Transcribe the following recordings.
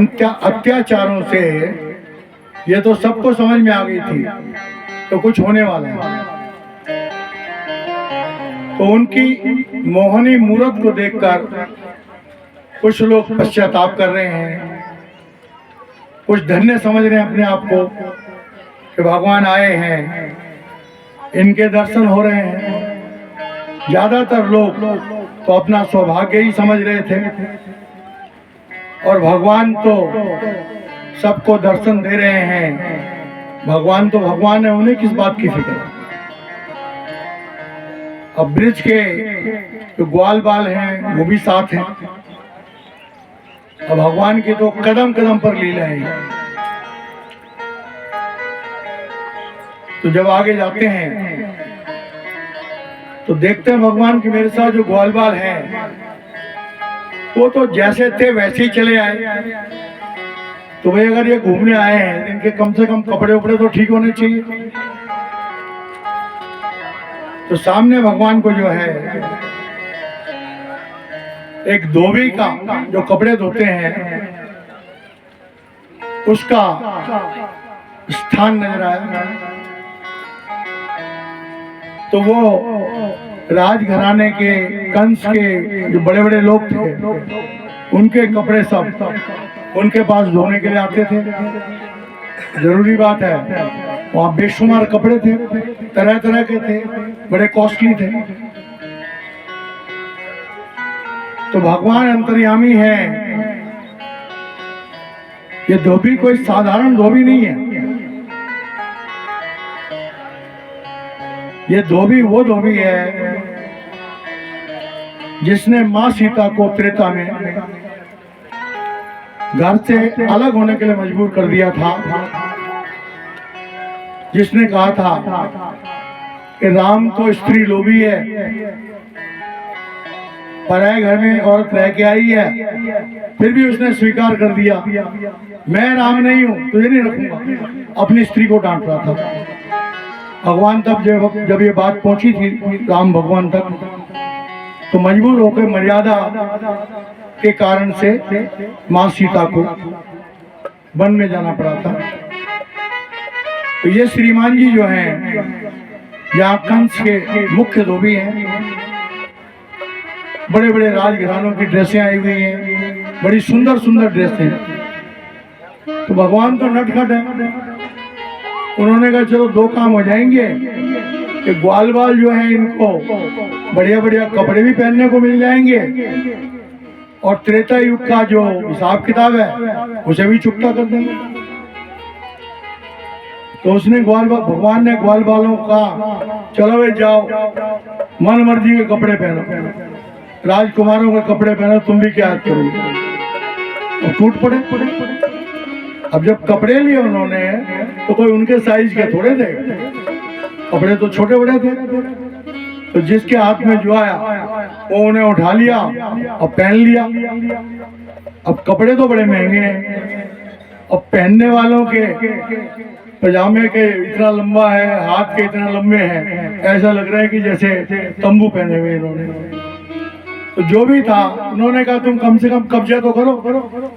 अत्याचारों से ये तो सबको समझ में आ गई थी तो कुछ होने वाला है। तो उनकी मोहनी मूरत को देखकर कुछ लोग पश्चाताप कर रहे हैं, कुछ धन्य समझ रहे हैं अपने आप को कि भगवान आए हैं, इनके दर्शन हो रहे हैं। ज्यादातर लोग तो अपना सौभाग्य ही समझ रहे थे और भगवान तो सबको दर्शन दे रहे हैं। भगवान तो भगवान है, उन्हें किस बात की फिक्र। अब ब्रिज के जो ग्वाल बाल हैं वो भी साथ हैं। अब भगवान की तो कदम कदम पर लीला है। तो जब आगे जाते हैं तो देखते हैं भगवान की मेरे साथ जो ग्वाल बाल हैं वो तो जैसे थे वैसे ही चले आए। तो भाई अगर ये घूमने आए हैं इनके कम से कम कपड़े उपड़े तो ठीक होने चाहिए। तो सामने भगवान को जो है एक धोबी का जो कपड़े धोते हैं उसका स्थान नजर आया। तो वो राजघराने के कंस के जो बड़े बड़े लोग थे उनके कपड़े सब उनके पास धोने के लिए आते थे। जरूरी बात है, वहाँ बेशुमार कपड़े थे, तरह तरह के थे, बड़े कॉस्टली थे। तो भगवान अंतर्यामी है। ये धोबी कोई साधारण धोबी नहीं है। ये धोबी वो धोबी है जिसने मां सीता को त्रेता में घर से अलग होने के लिए मजबूर कर दिया था। जिसने कहा था कि राम तो स्त्री लोभी है, पराए घर में औरत रह के आई है, फिर भी उसने स्वीकार कर दिया मैं राम नहीं हूं, तुझे नहीं रखूंगा। अपनी स्त्री को डांट रहा था। भगवान तब जब ये बात पहुंची थी राम भगवान तक तो मजबूर होकर मर्यादा के कारण से मां सीता को वन में जाना पड़ा था। तो ये श्रीमान जी जो हैं यहाँ कंस के मुख्य धोबी हैं। बड़े बड़े राजघरानों की ड्रेसें आई हुई हैं, बड़ी सुंदर सुंदर ड्रेसें। तो भगवान तो नटखट है। उन्होंने कहा चलो दो काम हो जाएंगे कि ग्वाल बाल जो है इनको बढ़िया बढ़िया कपड़े भी पहनने को मिल जाएंगे और त्रेता युग का जो हिसाब किताब है उसे भी चुकता कर देंगे। तो उसने भगवान ने ग्वाल बालों का चलो भाई जाओ, मन मर्जी के कपड़े पहनो, राजकुमारों के कपड़े पहनो, तुम भी क्या करोगे। और टूट पड़े। अब जब कपड़े लिए उन्होंने तो कोई उनके साइज के थोड़े थे, कपड़े तो छोटे बड़े थे। तो जिसके हाथ में जो आया वो उन्हें उठा लिया और पहन लिया। अब कपड़े तो बड़े महंगे हैं, अब पहनने वालों के पजामे के इतना लंबा है, हाथ के इतना लंबे हैं, ऐसा लग रहा है कि जैसे तंबू पहने हुए इन्होंने। तो जो भी था उन्होंने कहा तुम कम से कम कब्जा तो करो।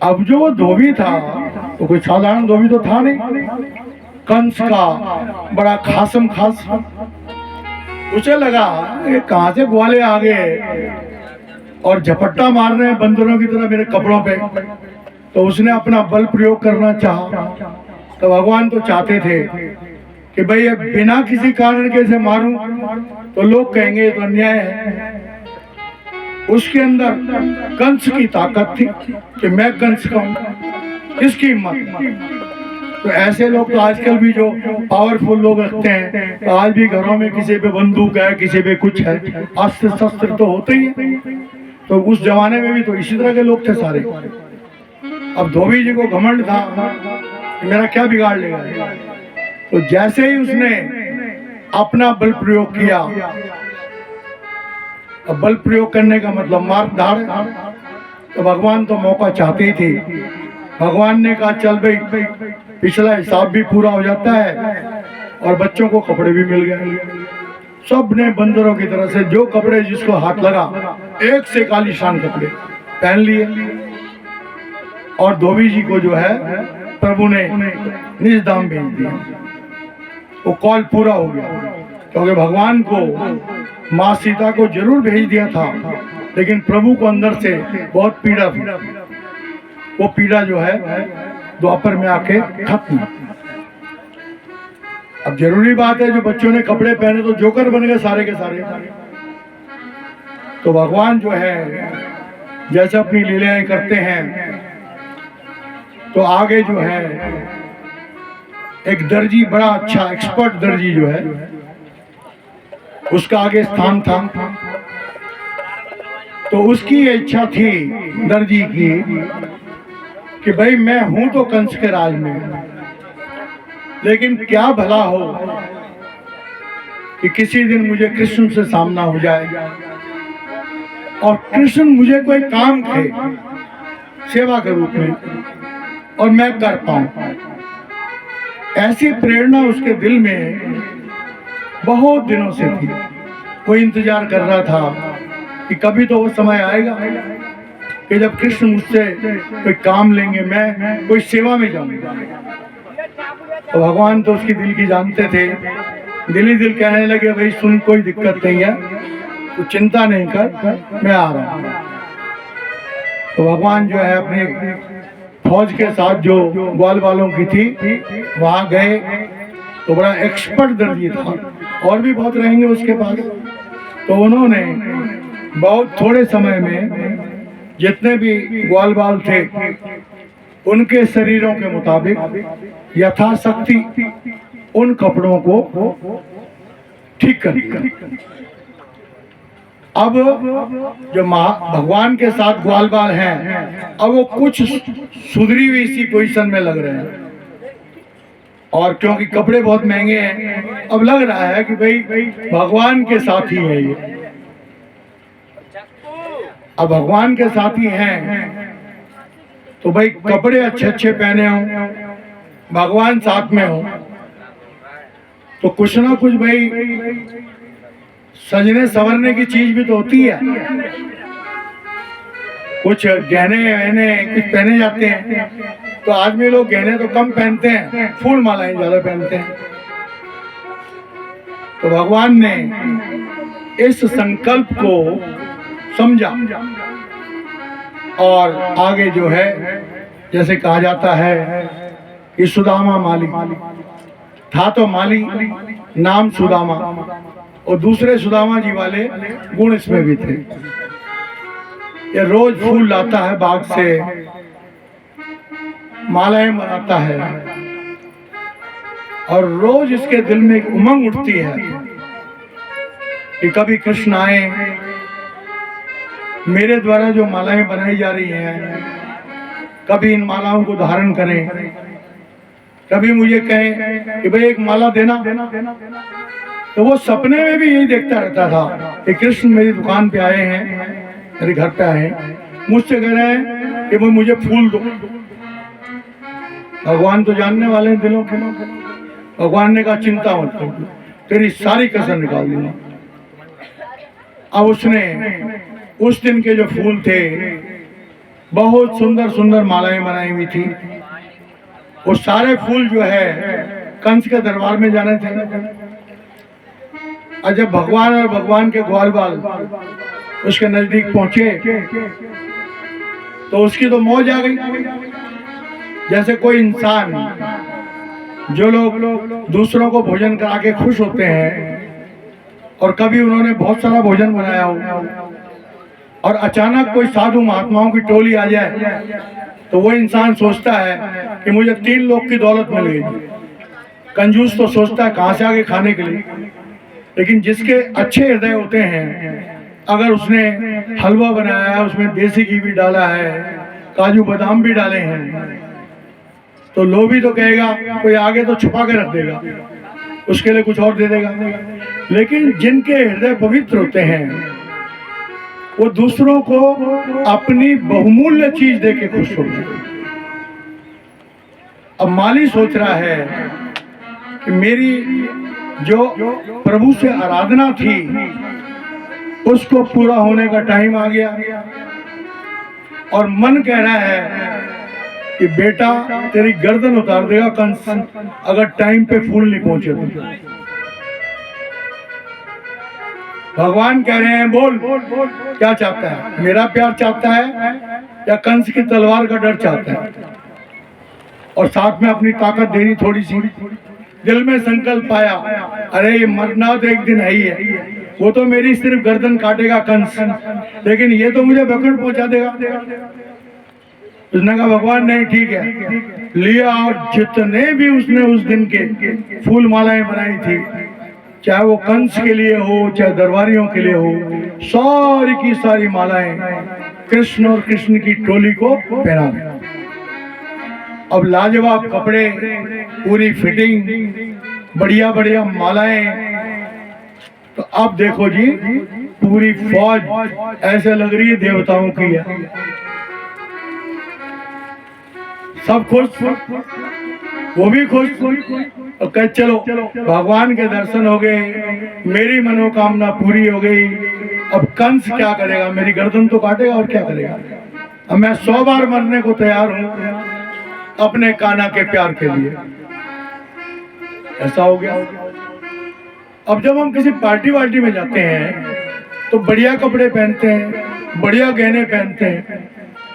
अब जो वो धोबी था तो कोई साधारण धोबी तो था नहीं, कंस का बड़ा खासम खास। उसे लगा ये कहां से ग्वाले आ गए और झपट्टा मार रहे हैं बंदरों की तरह मेरे कपड़ों पे। तो उसने अपना बल प्रयोग करना चाहा। तो भगवान तो चाहते थे कि भाई ये बिना किसी कारण के से मारूं तो लोग कहेंगे ये तो अन्याय है। उसके अंदर कंस की ताकत थी कि मैं कंस का हूं, इसकी हिम्मत। तो ऐसे लोग तो आजकल भी जो पावरफुल लोग रखते हैं, तो आज भी घरों में किसी पे बंदूक है, किसी पे कुछ है, अस्त्र शस्त्र तो होते ही है। तो उस जमाने में भी तो इसी तरह के लोग थे सारे। अब धोबी जी को घमंड था मेरा क्या बिगाड़ लेगा। तो जैसे ही उसने अपना बल प्रयोग किया, अब बल प्रयोग करने का मतलब मार धाड़, तो भगवान तो मौका चाहते ही थे। भगवान ने कहा चल भाई पिछला हिसाब भी पूरा हो जाता है और बच्चों को कपड़े भी मिल गए। सब ने बंदरों की तरह से जो कपड़े जिसको हाथ लगा एक से एक आलीशान कपड़े पहन लिए। और धोबी जी को जो है प्रभु ने निज धाम भेज दिया। वो कॉल पूरा हो गया, क्योंकि भगवान को माँ सीता को जरूर भेज दिया था, लेकिन प्रभु को अंदर से बहुत पीड़ा थी। वो पीड़ा जो है द्वापर में आके खत्म। अब जरूरी बात है, जो बच्चों ने कपड़े पहने तो जोकर बन गए सारे के सारे। तो भगवान जो है जैसे अपनी लीलाएं करते हैं, तो आगे जो है एक दर्जी, बड़ा अच्छा एक्सपर्ट दर्जी जो है, उसका आगे स्थान था। तो उसकी ये इच्छा थी दर्जी की कि भाई मैं हूं तो कंस के राज में, लेकिन क्या भला हो कि किसी दिन मुझे कृष्ण से सामना हो जाए और कृष्ण मुझे कोई काम कहे सेवा के रूप में और मैं कर पाऊं। ऐसी प्रेरणा उसके दिल में बहुत दिनों से थी। वो इंतजार कर रहा था कि कभी तो वो समय आएगा कि जब कृष्ण मुझसे कोई काम लेंगे, मैं कोई सेवा में जाऊंगा। तो भगवान तो उसकी दिल की जानते थे, दिल ही दिल कहने लगे भाई सुन, कोई दिक्कत नहीं है, तो चिंता नहीं कर, मैं आ रहा हूं। तो भगवान जो है अपनी फौज के साथ जो ग्वाल वालों की थी वहां गए। तो बड़ा एक्सपर्ट दर्जी था, और भी बहुत रहेंगे उसके पास। तो उन्होंने बहुत थोड़े समय में जितने भी ग्वाल बाल थे उनके शरीरों के मुताबिक यथाशक्ति उन कपड़ों को ठीक कर दिया। अब जो भगवान के साथ ग्वाल बाल हैं, अब वो कुछ सुधरी हुई इसी पोजीशन में लग रहे हैं, और क्योंकि कपड़े बहुत महंगे हैं, अब लग रहा है कि भाई भगवान के साथ ही है ये। अब भगवान के साथ ही हैं तो भाई कपड़े अच्छे अच्छे पहने हों, भगवान साथ में हो, तो कुछ ना कुछ भाई सजने संवरने की चीज भी तो होती है। कुछ गहने वहने कुछ पहने जाते हैं, तो आदमी लोग गहने तो कम पहनते हैं, फूल मालाएं ज्यादा पहनते हैं। तो भगवान ने इस संकल्प को समझा और आगे जो है जैसे कहा जाता है कि सुदामा माली था, तो माली नाम सुदामा, और दूसरे सुदामा जी वाले गुण इसमें भी थे। ये रोज फूल लाता है बाग से, मालाएं बनाता है, और रोज इसके दिल में एक उमंग उठती है कि कभी कृष्ण आए, मेरे द्वारा जो मालाएं बनाई जा रही हैं, कभी इन मालाओं को धारण करें, कभी मुझे कहें कि भाई एक माला देना। तो वो सपने में भी यही देखता रहता था कि कृष्ण मेरी दुकान पे आए हैं, मेरे घर पे आए हैं, मुझसे कह रहे हैं कि वो मुझे फूल दो। भगवान तो जानने वाले हैं दिलों के। भगवान ने कहा चिंता मत करो, तेरी सारी कसर निकाल दूंगा। अब उसने उस दिन के जो फूल थे, बहुत सुंदर सुंदर मालाएं बनाई हुई थी, वो सारे फूल जो है कंस के दरबार में जाने थे। और जब भगवान और भगवान के ग्वाल बाल उसके नजदीक पहुंचे तो उसकी तो मौज आ गई। जैसे कोई इंसान, जो लोग दूसरों को भोजन करा के खुश होते हैं, और कभी उन्होंने बहुत सारा भोजन बनाया हो और अचानक कोई साधु महात्माओं की टोली आ जाए, तो वो इंसान सोचता है कि मुझे 3 लोग की दौलत मिल गई। कंजूस तो सोचता है कहां से आगे खाने के लिए, लेकिन जिसके अच्छे हृदय होते हैं, अगर उसने हलवा बनाया है, उसमें देसी घी भी डाला है, काजू बादाम भी डाले हैं, तो लोभी तो कहेगा, कोई आगे तो छुपा के रख देगा, उसके लिए कुछ और दे देगा। लेकिन जिनके हृदय पवित्र होते हैं, वो दूसरों को अपनी बहुमूल्य चीज दे के खुश होते हैं। अब माली सोच रहा है कि मेरी जो प्रभु से आराधना थी उसको पूरा होने का टाइम आ गया, और मन कह रहा है कि बेटा तेरी गर्दन उतार देगा कंस अगर टाइम पे फूल नहीं पहुंचे तो। भगवान कह रहे हैं बोल क्या चाहता है, मेरा प्यार चाहता है या कंस की तलवार का डर चाहता है? और साथ में अपनी ताकत देनी थोड़ी सी। दिल में संकल्प आया, अरे ये मरना तो एक दिन है ही है, वो तो मेरी सिर्फ गर्दन काटेगा कंस, लेकिन ये तो मुझे बकड़ पहुंचा देगा। उसने कहा भगवान नहीं ठीक है, लिया और जितने भी उसने उस दिन के फूल मालाएं बनाई थी, चाहे वो कंस के लिए हो चाहे दरबारियों के लिए हो, सारी की सारी मालाएं कृष्ण और कृष्ण की टोली को पहना। अब लाजवाब कपड़े, पूरी फिटिंग, बढ़िया बढ़िया मालाएं। तो अब देखो जी पूरी फौज ऐसे लग रही है देवताओं की है। सब खुश, वो भी खुश। और कह चलो भगवान के दर्शन हो गए, मेरी मनोकामना पूरी हो गई, अब कंस क्या करेगा, मेरी गर्दन तो काटेगा और क्या करेगा। अब मैं 100 बार मरने को तैयार हूं अपने कान्हा के प्यार के लिए। ऐसा हो गया। अब जब हम किसी पार्टी वार्टी में जाते हैं तो बढ़िया कपड़े पहनते हैं, बढ़िया गहने पहनते हैं।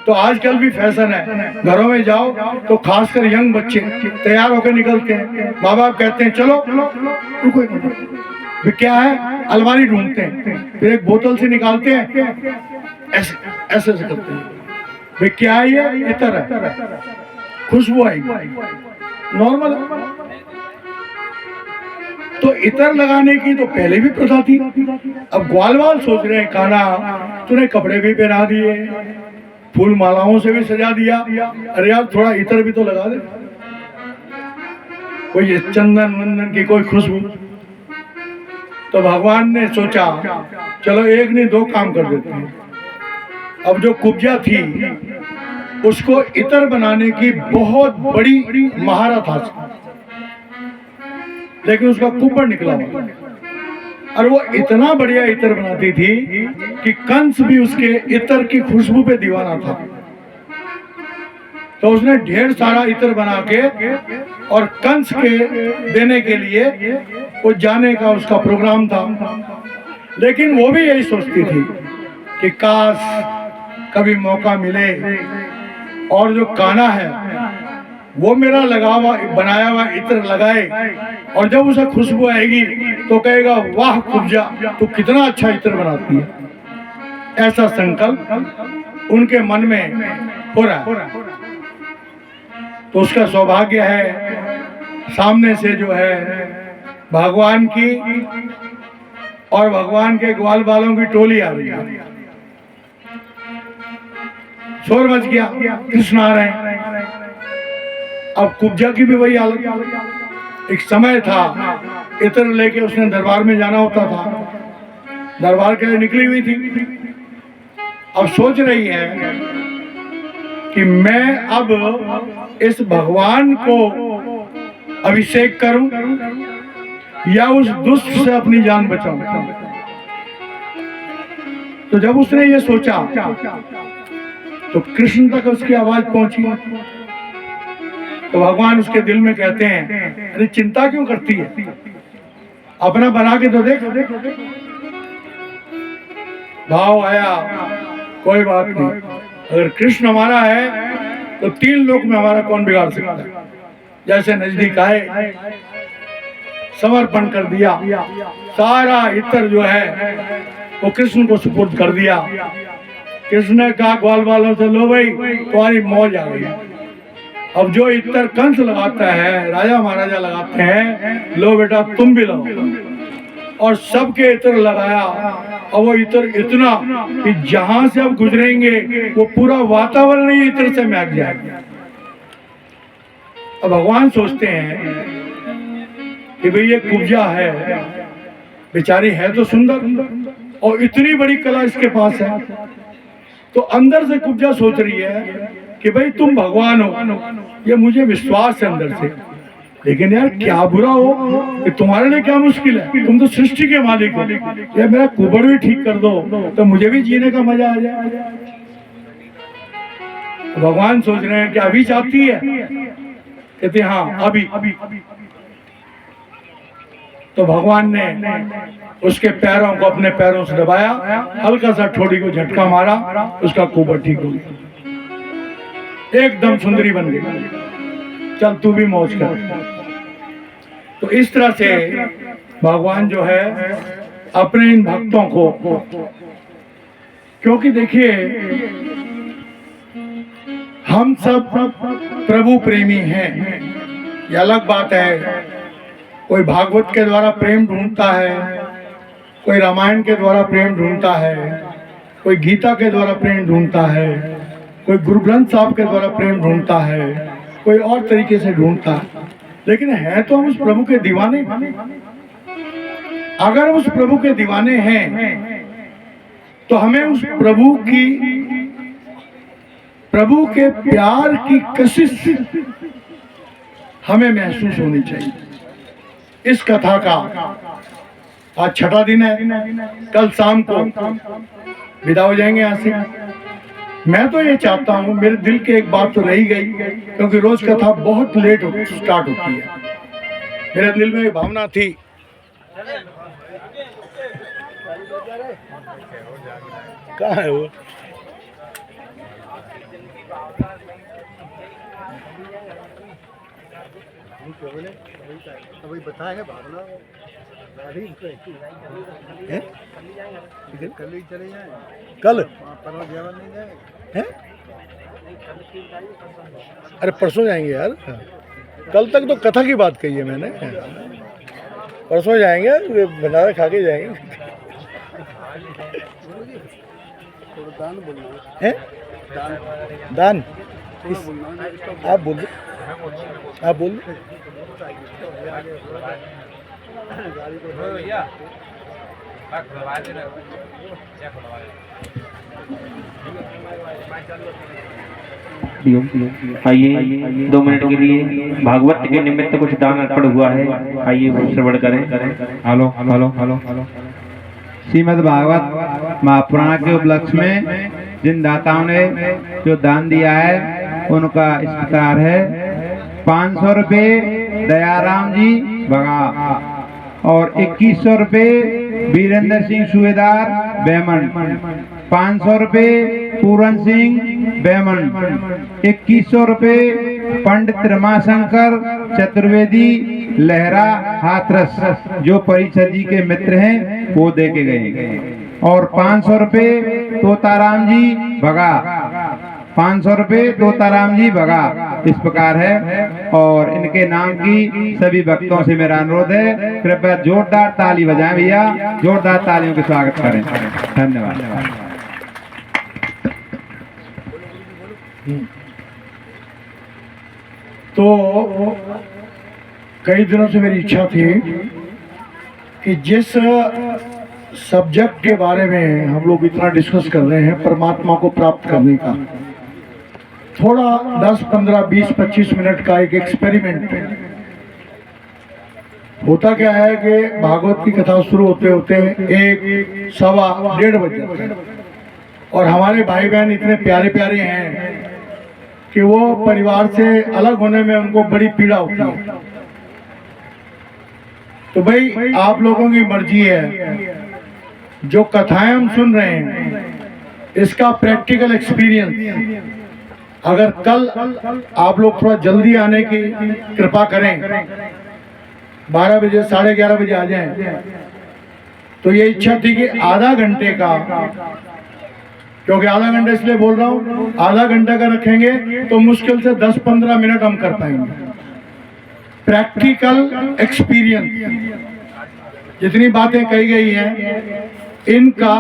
तो आजकल भी फैशन है, घरों में जाओ तो खासकर यंग बच्चे तैयार होकर निकलते हैं, माँ बाप कहते हैं चलो रुको भी क्या है, अलमारी ढूंढते हैं, फिर एक बोतल से निकालते हैं, ऐसे ऐसे करते हैं, भाई क्या है ये, इतर है, खुशबू आएगी, नॉर्मल। तो इतर लगाने की तो पहले भी प्रथा थी। अब ग्वाल वाल सोच रहे हैं कान्हा तूने कपड़े भी पहना दिए, फूल मालाओं से भी सजा दिया, अरे यार थोड़ा इतर भी तो लगा दे, कोई चंदन वंदन की कोई खुशबू। तो भगवान ने सोचा चलो एक नहीं दो काम कर देते हैं। अब जो कुब्जा थी उसको इतर बनाने की बहुत बड़ी महारत हासिल, लेकिन उसका कुब्बड़ निकला हुआ, और वो इतना बढ़िया इतर बनाती थी कि कंस भी उसके इतर की खुशबू पे दीवाना था। तो उसने ढेर सारा इतर बना के और कंस के देने के लिए वो जाने का उसका प्रोग्राम था। लेकिन वो भी यही सोचती थी कि काश कभी मौका मिले और जो कान्हा है वो मेरा लगा हुआ बनाया हुआ इत्र लगाए, और जब उसे खुशबू आएगी तो कहेगा वाह कुब्जा तू कितना अच्छा इत्र बनाती है। ऐसा संकल्प उनके मन में हो रहा है। तो उसका सौभाग्य है सामने से जो है भगवान की और भगवान के ग्वाल बालों की टोली आ रही है। शोर मच गया, कृष्ण आ रहे हैं। अब कुब्जा की भी वही हालत। एक समय था इत्र लेके उसने दरबार में जाना होता था, दरबार के लिए निकली हुई थी। अब सोच रही है कि मैं अब इस भगवान को अभिषेक करूं या उस दुष्ट से अपनी जान बचाऊं। तो जब उसने ये सोचा तो कृष्ण तक उसकी आवाज पहुंची। तो भगवान उसके दिल में कहते हैं अरे चिंता क्यों करती है, अपना बना के तो देख। भाव आया कोई बात नहीं, अगर कृष्ण हमारा है तो 3 लोक में हमारा कौन बिगाड़ सकता है। जैसे नजदीक आए समर्पण कर दिया, सारा इत्र जो है वो कृष्ण को सुपुर्द कर दिया। कृष्ण ने कहा ग्वाल वालों से लो भाई तुम्हारी मौज आ गई। अब जो इत्र कंस लगाता है, राजा महाराजा लगाते हैं, लो बेटा तुम भी लो। और सबके इत्र लगाया, और वो इत्र इतना कि जहां से अब गुजरेंगे वो पूरा वातावरण ही इत्र से महक जाएगा। अब भगवान सोचते हैं कि भाई ये कुब्जा है, बेचारी है तो सुंदर और इतनी बड़ी कला इसके पास है। तो अंदर से कुब्जा सोच रही है कि भाई तुम भगवान हो, ये मुझे विश्वास है अंदर से, लेकिन यार क्या बुरा हो कि तुम्हारे लिए क्या मुश्किल है, तुम तो सृष्टि के मालिक हो, ये मेरा कुबड़ भी ठीक कर दो तो मुझे भी जीने का मजा आ जाए। भगवान सोच रहे हैं कि अभी चाहती है, कहते हाँ अभी। तो भगवान ने उसके पैरों को अपने पैरों से दबाया, हल्का सा ठोड़ी को झटका मारा, उसका कुबर ठीक हो गया, एकदम सुंदरी बन गई। चल तू भी मौज कर। तो इस तरह से भगवान जो है अपने इन भक्तों को, क्योंकि देखिए हम सब प्रभु प्रेमी हैं, ये अलग बात है। कोई भागवत के द्वारा प्रेम ढूंढता है, कोई रामायण के द्वारा प्रेम ढूंढता है, कोई गीता के द्वारा प्रेम ढूंढता है, कोई गुरु ग्रंथ साहब के द्वारा प्रेम ढूंढता है, कोई और तरीके से ढूंढता है, लेकिन है तो हम उस प्रभु के दीवाने। अगर हम उस प्रभु के दीवाने हैं तो हमें उस प्रभु के प्यार की कशिश हमें महसूस होनी चाहिए। इस कथा का आज छठा दिन है, कल शाम को विदा हो जाएंगे यहाँ से। मैं तो ये चाहता हूँ, मेरे दिल की एक बात तो रही गई, क्योंकि रोज कथा बहुत लेट स्टार्ट होती है। मेरे दिल में एक भावना थी, कहाँ है वो? अभी बताएंगे भावना कल ही चले जाए, कल परसों जेवन नहीं जाए हैं? अरे परसों जाएंगे यार, कल तक तो कथा की बात कही है मैंने। परसों जाएंगे, भंडारा खा के जाएंगे। दान बोलना है, दान आप बोल, आप बोल। आइए 2 मिनट के लिए भागवत के निमित्त कुछ दान अर्पण हुआ है, आइए वो श्रवण करें। Hello hello hello hello. Shrimad Bhagavat Mahapurana के उपलक्ष्य में जिन दाताओं ने जो दान दिया है उनका इस प्रकार है। 500 रुपये दयाराम जी भगा और 2100 रुपये वीरेंद्र सिंह सूबेदार बेमन, 500 रुपये पूरन सिंह बेमन, 2100 रुपये पंडित रमाशंकर चतुर्वेदी लहरा हाथरस जो परिचर जी के मित्र हैं वो दे के गए, और 500 रुपये तोताराम जी भगा, 500 रुपये तोताराम जी भगा। इस प्रकार है, और इनके नाम की सभी भक्तों से मेरा अनुरोध है, कृपया जोरदार ताली बजाएं भैया, जोरदार तालियों के स्वागत करें। धन्यवाद। तो कई दिनों से मेरी इच्छा थी कि जिस सब्जेक्ट के बारे में हम लोग इतना डिस्कस कर रहे हैं, परमात्मा को प्राप्त करने का, थोड़ा 10, 15, 20, 25 मिनट का एक एक्सपेरिमेंट। होता क्या है कि भागवत की कथा शुरू होते होते 1, सवा, 1:30 बज जाते हैं, और हमारे भाई बहन इतने प्यारे प्यारे हैं कि वो परिवार से अलग होने में उनको बड़ी पीड़ा होती है। तो भाई आप लोगों की मर्जी है, जो कथाएं हम सुन रहे हैं इसका प्रैक्टिकल एक्सपीरियंस, अगर कल आप लोग थोड़ा जल्दी आने की कृपा करें, 12 बजे 11:30 बजे आ जाएं, तो ये इच्छा थी कि आधा घंटे का, क्योंकि आधा घंटा इसलिए बोल रहा हूँ, आधा घंटा का रखेंगे तो मुश्किल से 10-15 मिनट हम कर पाएंगे। प्रैक्टिकल एक्सपीरियंस, जितनी बातें कही गई हैं इनका